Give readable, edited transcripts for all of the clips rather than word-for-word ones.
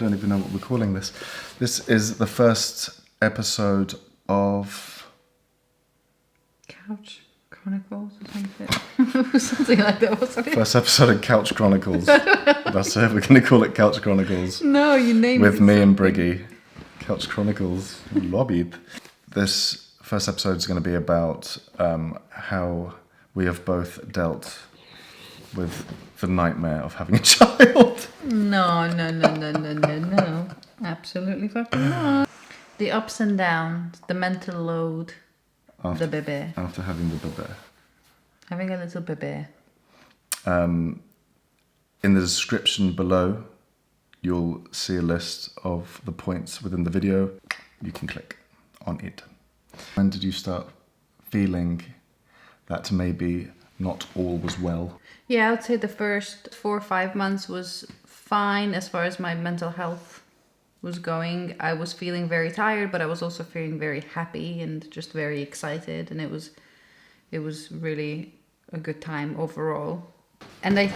don't even know what we're calling this. This is the first episode of Couch Chronicles or something. Something like that, wasn't it? First episode of Couch Chronicles. That's it. We're going to call it Couch Chronicles. No, you named it with me and something. Briggy. Couch Chronicles lobbied. This first episode is going to be about how we have both dealt with the nightmare of having a child. No. Absolutely fucking not. The ups and downs, the mental load, the bebe. After having the bebe. Having a little bebe. In the description below, you'll see a list of the points within the video. You can click on it. When did you start feeling that maybe not all was well? Yeah, I would say the first 4 or 5 months was fine as far as my mental health was going. I was feeling very tired, but I was also feeling very happy and just very excited, and it was really a good time overall. And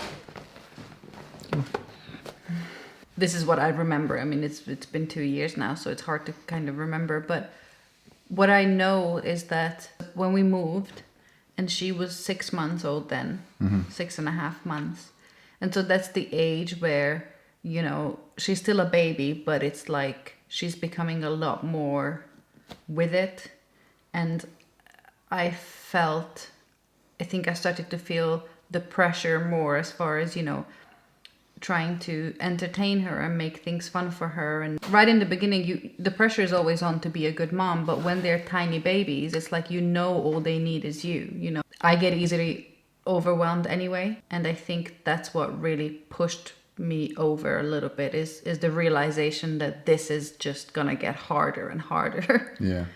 this is what I remember. I mean, it's been 2 years now, so it's hard to kind of remember, but what I know is that when we moved, and she was 6 months old then, 6.5 months. And so that's the age where, you know, she's still a baby, but it's like she's becoming a lot more with it. And I think I started to feel the pressure more as far as, you know, trying to entertain her and make things fun for her. And right in the beginning, the pressure is always on to be a good mom, but when they're tiny babies, it's like, you know, all they need is you know. I get easily overwhelmed anyway, and I think that's what really pushed me over a little bit is the realization that this is just gonna get harder and harder. Yeah.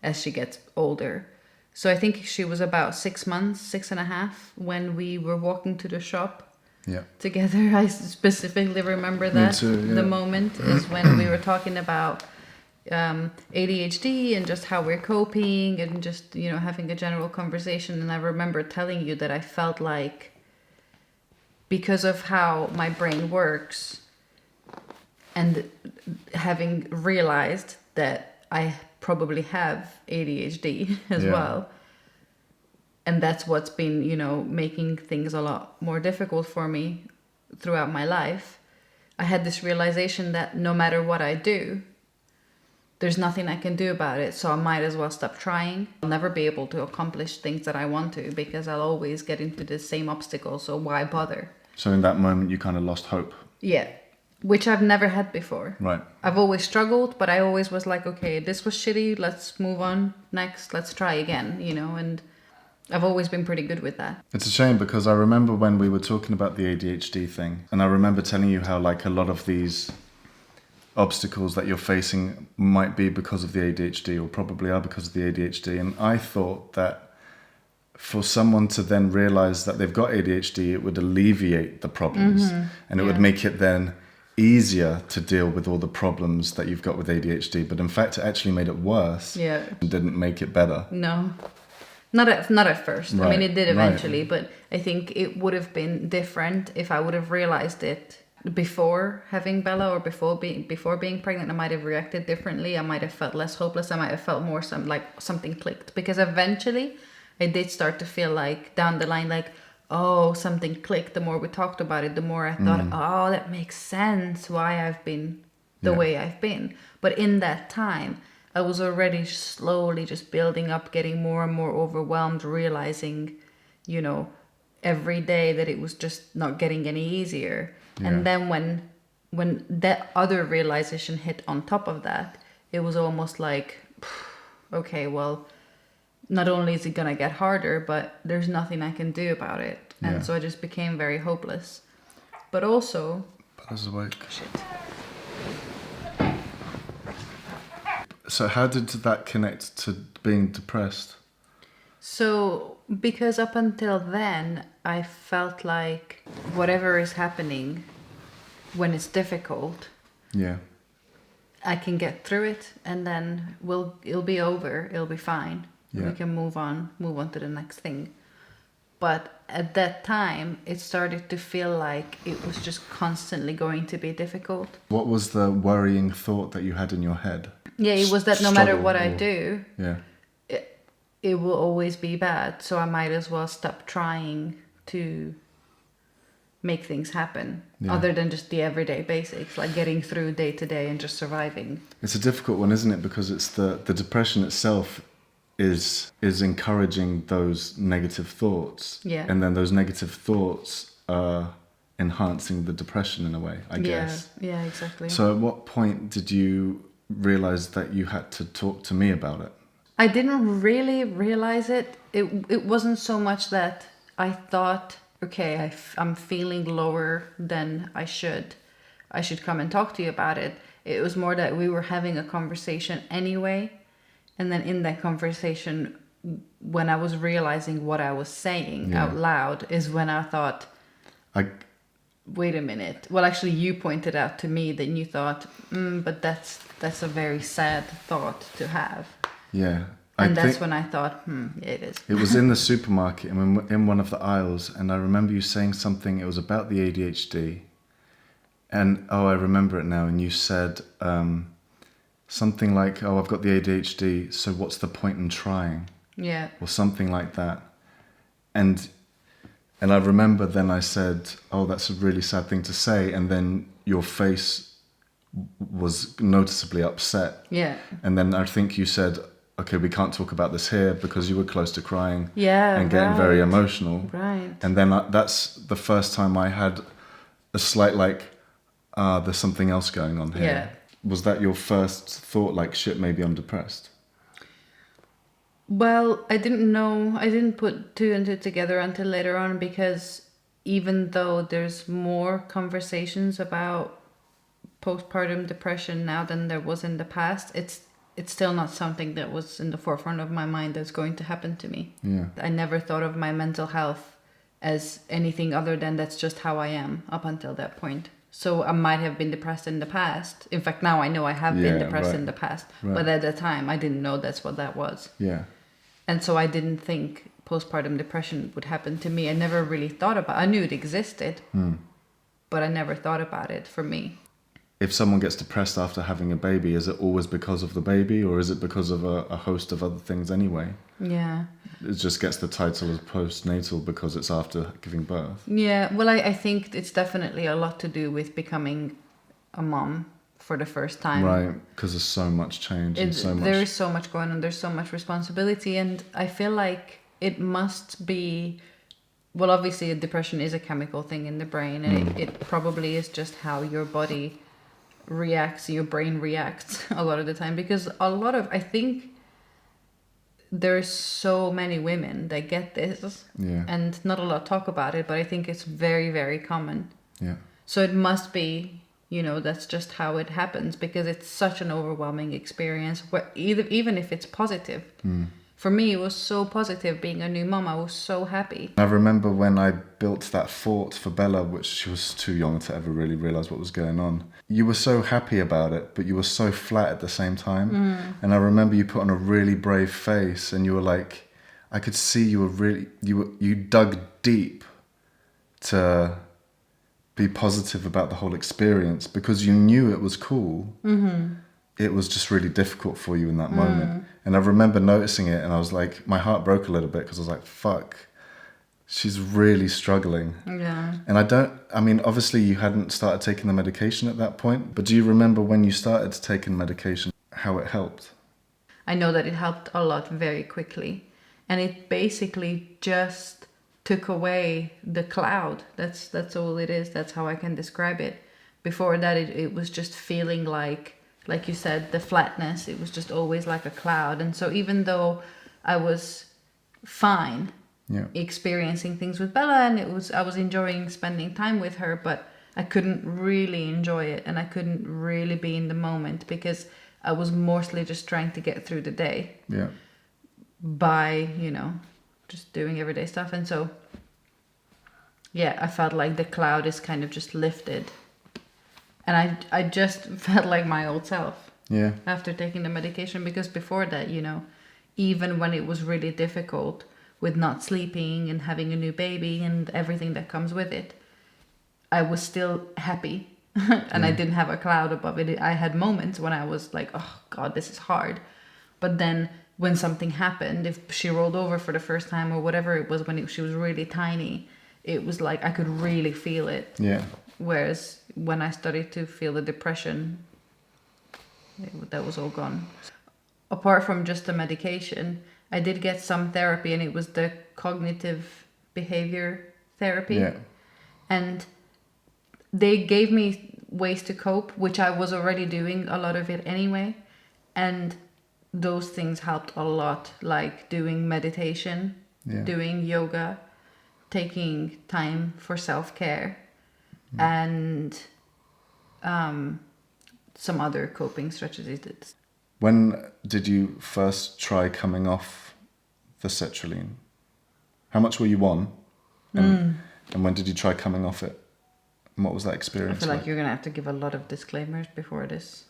As she gets older. So I think she was about 6 months, 6.5, when we were walking to the shop. Yeah. Together. I specifically remember that. Me too, yeah. The moment is when we were talking about ADHD and just how we're coping and just, you know, having a general conversation. And I remember telling you that I felt like, because of how my brain works and having realized that I probably have ADHD as well, and that's what's been, you know, making things a lot more difficult for me throughout my life. I had this realization that no matter what I do, there's nothing I can do about it. So I might as well stop trying. I'll never be able to accomplish things that I want to because I'll always get into the same obstacle. So why bother? So in that moment, you kind of lost hope. Yeah. Which I've never had before. Right. I've always struggled, but I always was like, okay, this was shitty. Let's move on. Next, let's try again, you know, and I've always been pretty good with that. It's a shame because I remember when we were talking about the ADHD thing, and I remember telling you how like a lot of these obstacles that you're facing might be because of the ADHD or probably are because of the ADHD. And I thought that for someone to then realize that they've got ADHD, it would alleviate the problems and it would make it then easier to deal with all the problems that you've got with ADHD. But in fact, it actually made it worse. Yeah. And didn't make it better. No. Not at first. Right, I mean, it did eventually, but I think it would have been different if I would have realized it before having Bella or before being pregnant. I might have reacted differently. I might have felt less hopeless. I might have felt more something clicked, because eventually I did start to feel like down the line, like, oh, something clicked. The more we talked about it, the more I thought, oh, that makes sense why I've been the way I've been. But in that time, I was already slowly just building up, getting more and more overwhelmed, realizing, you know, every day that it was just not getting any easier. Yeah. And then when that other realization hit on top of that, it was almost like, okay, well, not only is it gonna get harder, but there's nothing I can do about it. Yeah. And so I just became very hopeless. But also... Bella's awake. Shit. So how did that connect to being depressed? So, because up until then, I felt like whatever is happening when it's difficult, I can get through it, and then it'll be over, it'll be fine. Yeah. We can move on to the next thing. But at that time, it started to feel like it was just constantly going to be difficult. What was the worrying thought that you had in your head? Yeah, it was that no matter Struggle what I or- do, Yeah. it will always be bad. So I might as well stop trying to make things happen, Yeah. other than just the everyday basics, like getting through day to day and just surviving. It's a difficult one, isn't it? Because it's the depression itself is encouraging those negative thoughts. Yeah. And then those negative thoughts are enhancing the depression in a way, I guess. Yeah, exactly. So at what point did you realize that you had to talk to me about it? I didn't really realize it. It wasn't so much that I thought, okay, I'm feeling lower than I should. I should come and talk to you about it. It was more that we were having a conversation anyway. And then in that conversation, when I was realizing what I was saying Yeah. out loud, is when I thought, wait a minute. Well, actually, you pointed out to me that you thought, but that's a very sad thought to have. Yeah. And that's when I thought, yeah, it is. It was in the supermarket and in one of the aisles, and I remember you saying something. It was about the ADHD, and I remember it now. And you said something like, "Oh, I've got the ADHD, so what's the point in trying?" Yeah. Or something like that. And I remember then I said, "Oh, that's a really sad thing to say," and then your face was noticeably upset. Yeah. And then I think you said, okay, we can't talk about this here, because you were close to crying. Yeah, and getting very right. emotional. Right. And then that's the first time I had a slight there's something else going on here. Yeah. Was that your first thought, like, shit, maybe I'm depressed? Well, I didn't know. I didn't put two and two together until later on, because even though there's more conversations about postpartum depression now than there was in the past, it's still not something that was in the forefront of my mind that's going to happen to me. Yeah. I never thought of my mental health as anything other than that's just how I am up until that point. So I might have been depressed in the past. In fact, now I know I have been Yeah, depressed right. in the past. Right. But at the time, I didn't know that's what that was. Yeah. And so I didn't think postpartum depression would happen to me. I never really thought about it. I knew it existed, but I never thought about it for me. If someone gets depressed after having a baby, is it always because of the baby, or is it because of a host of other things anyway? Yeah. It just gets the title as postnatal because it's after giving birth. Yeah, well, I think it's definitely a lot to do with becoming a mom for the first time. Right, because there's so much change and so much... There is so much going on. There's so much responsibility. And I feel like it must be... Well, obviously, depression is a chemical thing in the brain. And it probably is just how your body reacts, your brain reacts a lot of the time. Because I think there's so many women that get this. Yeah. And not a lot talk about it, but I think it's very, very common. Yeah. So it must be, that's just how it happens, because it's such an overwhelming experience, where even if it's positive. For me, it was so positive being a new mom. I was so happy. I remember when I built that fort for Bella, which she was too young to ever really realize what was going on. You were so happy about it, but you were so flat at the same time. And I remember you put on a really brave face, and you were like, I could see you were really, you dug deep to be positive about the whole experience, because you knew it was cool. It was just really difficult for you in that moment. And I remember noticing it, and I was like, my heart broke a little bit, because I was like, fuck, she's really struggling. Yeah. And obviously you hadn't started taking the medication at that point, but do you remember when you started taking medication, how it helped? I know that it helped a lot very quickly. And it basically just took away the cloud. That's all it is. That's how I can describe it. Before that, it was just feeling like you said, the flatness. It was just always like a cloud. And so even though I was fine experiencing things with Bella, and I was enjoying spending time with her, but I couldn't really enjoy it, and I couldn't really be in the moment, because I was mostly just trying to get through the day. Yeah. By, just doing everyday stuff. And so, yeah, I felt like the cloud is kind of just lifted. And I just felt like my old self. Yeah. After taking the medication, because before that, even when it was really difficult, with not sleeping and having a new baby and everything that comes with it, I was still happy. And I didn't have a cloud above it. I had moments when I was like, oh God, this is hard. But then when something happened, if she rolled over for the first time or whatever it was when she was really tiny, it was like I could really feel it. Yeah. Whereas when I started to feel the depression, that was all gone. Apart from just the medication, I did get some therapy, and it was the cognitive behavior therapy. Yeah. And they gave me ways to cope, which I was already doing a lot of it anyway. And those things helped a lot, like doing meditation, Yeah. doing yoga, taking time for self-care, and some other coping strategies. When did you first try coming off the sertraline? How much were you on? And when did you try coming off it? And what was that I experience feel like you're going to have to give a lot of disclaimers before this.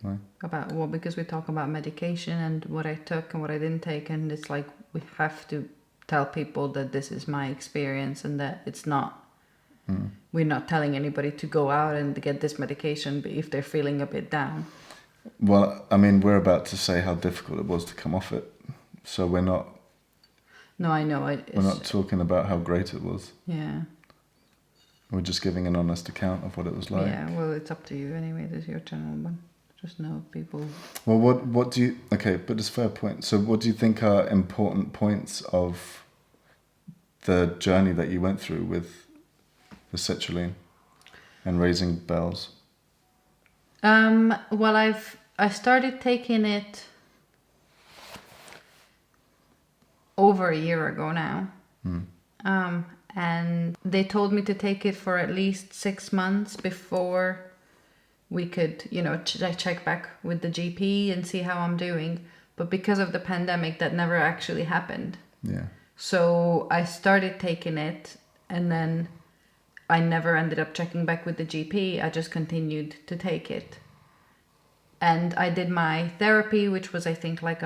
Why? About, well, because we talk about medication and what I took and what I didn't take, and it's like we have to tell people that this is my experience and that it's not, we're not telling anybody to go out and get this medication if they're feeling a bit down. Well, I mean, we're about to say how difficult it was to come off it. So we're not No, I know. we're not talking about how great it was. Yeah. We're just giving an honest account of what it was like. Yeah, well, it's up to you anyway. This is your channel, but just know people. Well, what do you... Okay, but it's a fair point. So what do you think are important points of the journey that you went through with the sertraline and raising bells? Well, I started taking it over a year ago now. And they told me to take it for at least 6 months before we could, check back with the GP and see how I'm doing. But because of the pandemic, that never actually happened. Yeah. So I started taking it, and then I never ended up checking back with the GP. I just continued to take it. And I did my therapy, which was, I think, like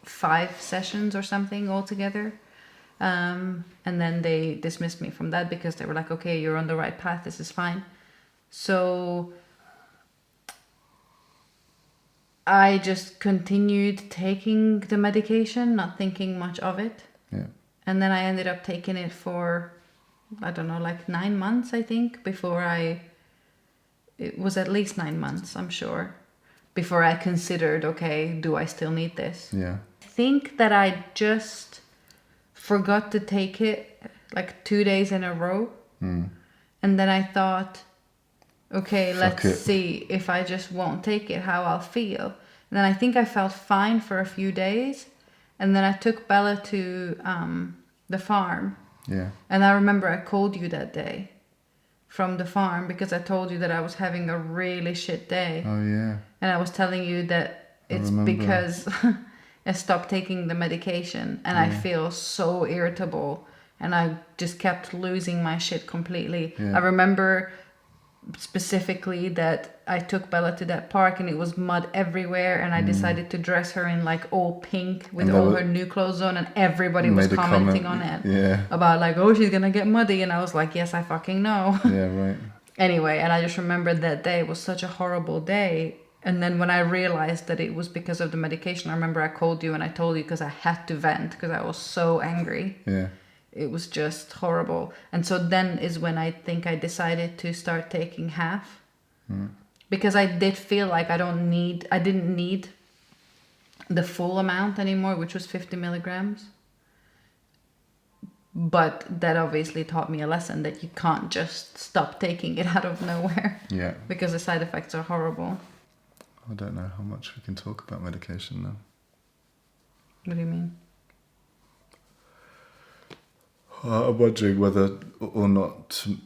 5 sessions or something altogether. And then they dismissed me from that because they were like, okay, you're on the right path. This is fine. So I just continued taking the medication, not thinking much of it. Yeah. And then I ended up taking it for, I don't know, like 9 months, I think, it was at least 9 months, I'm sure, before I considered, okay, do I still need this? Yeah. I think that I just forgot to take it like 2 days in a row. And then I thought, okay, let's see if I just won't take it, how I'll feel. And then I think I felt fine for a few days. And then I took Bella to the farm. Yeah. And I remember I called you that day from the farm because I told you that I was having a really shit day. Oh, yeah. And I was telling you that it's because I stopped taking the medication and I feel so irritable and I just kept losing my shit completely. Yeah. I remember specifically that I took Bella to that park and it was mud everywhere and I decided to dress her in like all pink with And all her new clothes on and everybody was made a commenting comment. on it. Yeah. About like, oh, she's gonna get muddy. And I was like, yes, I fucking know. Yeah, right. Anyway, and I just remembered that day was such a horrible day. And then when I realized that it was because of the medication, I remember I called you and I told you because I had to vent because I was so angry. Yeah. It was just horrible. And so then is when I think I decided to start taking half. Because I did feel like I didn't need the full amount anymore, which was 50 milligrams. But that obviously taught me a lesson that you can't just stop taking it out of nowhere. Yeah. Because the side effects are horrible. I don't know how much we can talk about medication now. What do you mean? I'm wondering whether or not to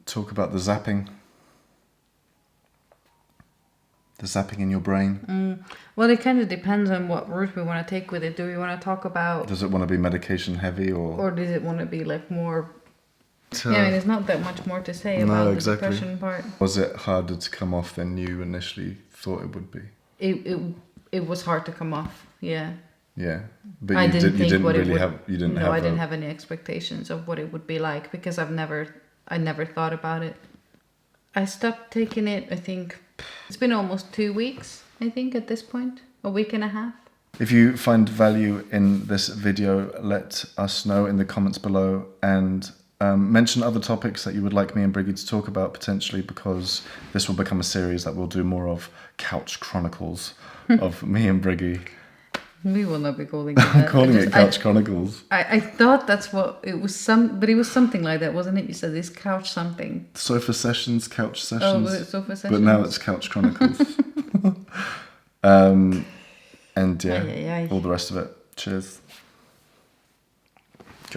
talk about the zapping. The zapping in your brain. Well, it kind of depends on what route we want to take with it. Do we want to talk about... Does it want to be medication heavy or... Or does it want to be like more... Yeah, I mean, there's not that much more to say about the depression part. Was it harder to come off than you initially thought it would be? It was hard to come off, yeah. Yeah. But I you didn't think you didn't what it really would. have you didn't No, have I didn't a- have any expectations of what it would be like because I never thought about it. I stopped taking it. I think it's been almost 2 weeks. I think at this point, a week and a half. If you find value in this video, let us know in the comments below, and mention other topics that you would like me and Briggy to talk about potentially, because this will become a series that we'll do more of, Couch Chronicles of me and Briggy. We will not be calling it that. I'm calling it Couch I, Chronicles. I thought that's what it was. But it was something like that, wasn't it? You said this couch something. Sofa sessions, couch Oh, sessions. was it sofa sessions? But now it's Couch Chronicles. And yeah, Aye, aye, aye. all the rest of it. Cheers.